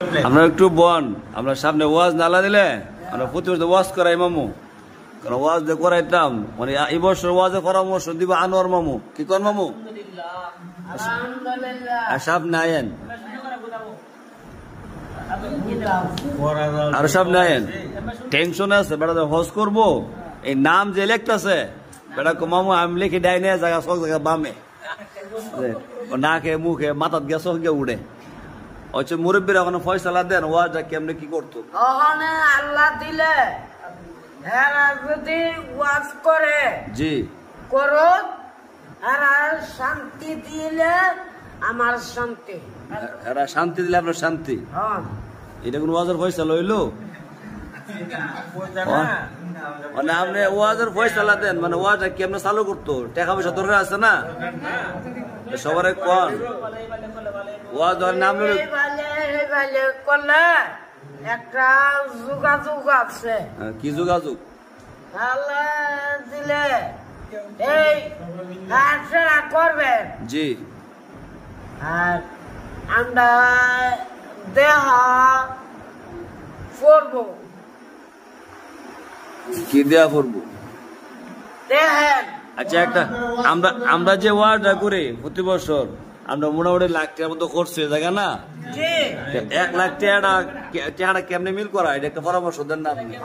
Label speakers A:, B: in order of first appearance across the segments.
A: আমরা একটু বন আমরা সামনে ওয়াজ নালা দিলে আমরা প্রতি বছর ওয়াজ করাই মামু, কারণ ওয়াজ দিয়ে করাইতাম, মানে এই বছর ওয়াজে পরামর্শ দিব আনোয়ার মামু। কি কর মামু? সব নায়েন আর সব নায়েন টেনশন আছে বেটা হজ করবো, এই নাম যে লেখতেছে বেটা মামু আমি লিখি ডাইনে জায়গা সব জায়গা বামে নাকে মুখে মাথাত গিয়ে চোখ গিয়ে উড়ে। আচ্ছা মুরব্বীরা ওখানে ফয়সালা দেন ওয়াজটা কেমনে কি করতো?
B: ওখানে আল্লাহ দিলে এরা যদি ওয়াজ করে
A: জি
B: করো, এরা শান্তি দিলে আমার শান্তি,
A: এরা শান্তি দিলে আপনার শান্তি।
B: হ্যাঁ
A: এটা কোন ওয়াজের ফয়সালা হইলো? মানে আপনি ওয়াজের ফয়সালা দেন, মানে ওয়াজটা কেমনে চালু করতো? টাকা পয়সা দরকার আছে না সবার কোন ওয়াজ নাম
B: করলে একটা যোগাযোগ আছে।
A: কি যোগাযোগ?
B: দিলে এই কাজটা করবে
A: জি,
B: আর আমরা দেহা করবো।
A: কি দেয়া করবো?
B: দেখেন
A: আচ্ছা একটা আমরা যে ওয়াজটা করি প্রতি বছর আমরা মোটামুটি লাখ টাকার মতো করছি জায়গা না, 1 লাখ টাকাটা কেমনে মিল করা এটা একটা পরামর্শ দেন না আপনি?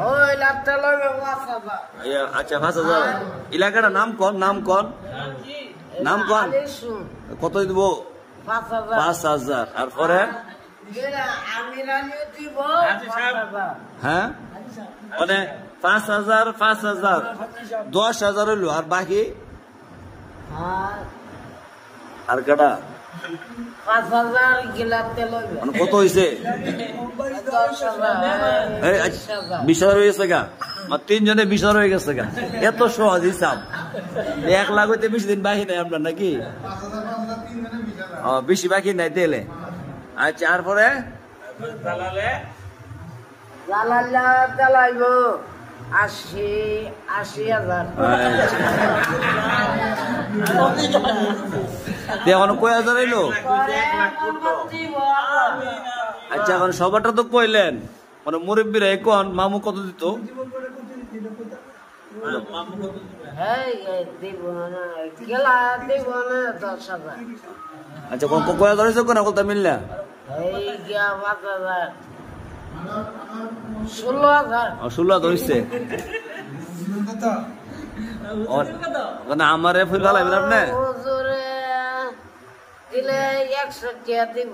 B: ওই লাখটা লইবে।
A: আচ্ছা 5,000 এলাকাটা নাম কন, নাম কন, নাম কন। কত দিব? 5,000 আর পরে হ্যাঁ মানে 5,000 10,000 হইলো আর বাকি আর কাটা
B: 5,000 গিলাতে লইবে।
A: মানে কত হয়েছে? 20,000 হয়ে গেছে গা, 3 জনে 20,000 হয়ে গেছে গা। এত সহজ হিসাব, 1 লাখ হইতে বেশি দিন বাকি নাই আপনার নাকি? বেশি বাকি নাই তেলে। আচ্ছা আর পরে
B: জ্বালাইব 80,000।
A: এখন কয় হাজার এলো? আচ্ছা এখন সবারটা তো কইলেন, মানে মুরব্বীরা এখন মামু কত দিত? আচ্ছা কয় হাজার হয়েছে কোন বলতে মিললা? 16,000 হয়েছে। মানে আমারে ফুল ভালো আপনি
B: দিলে 100 টাকা দিব।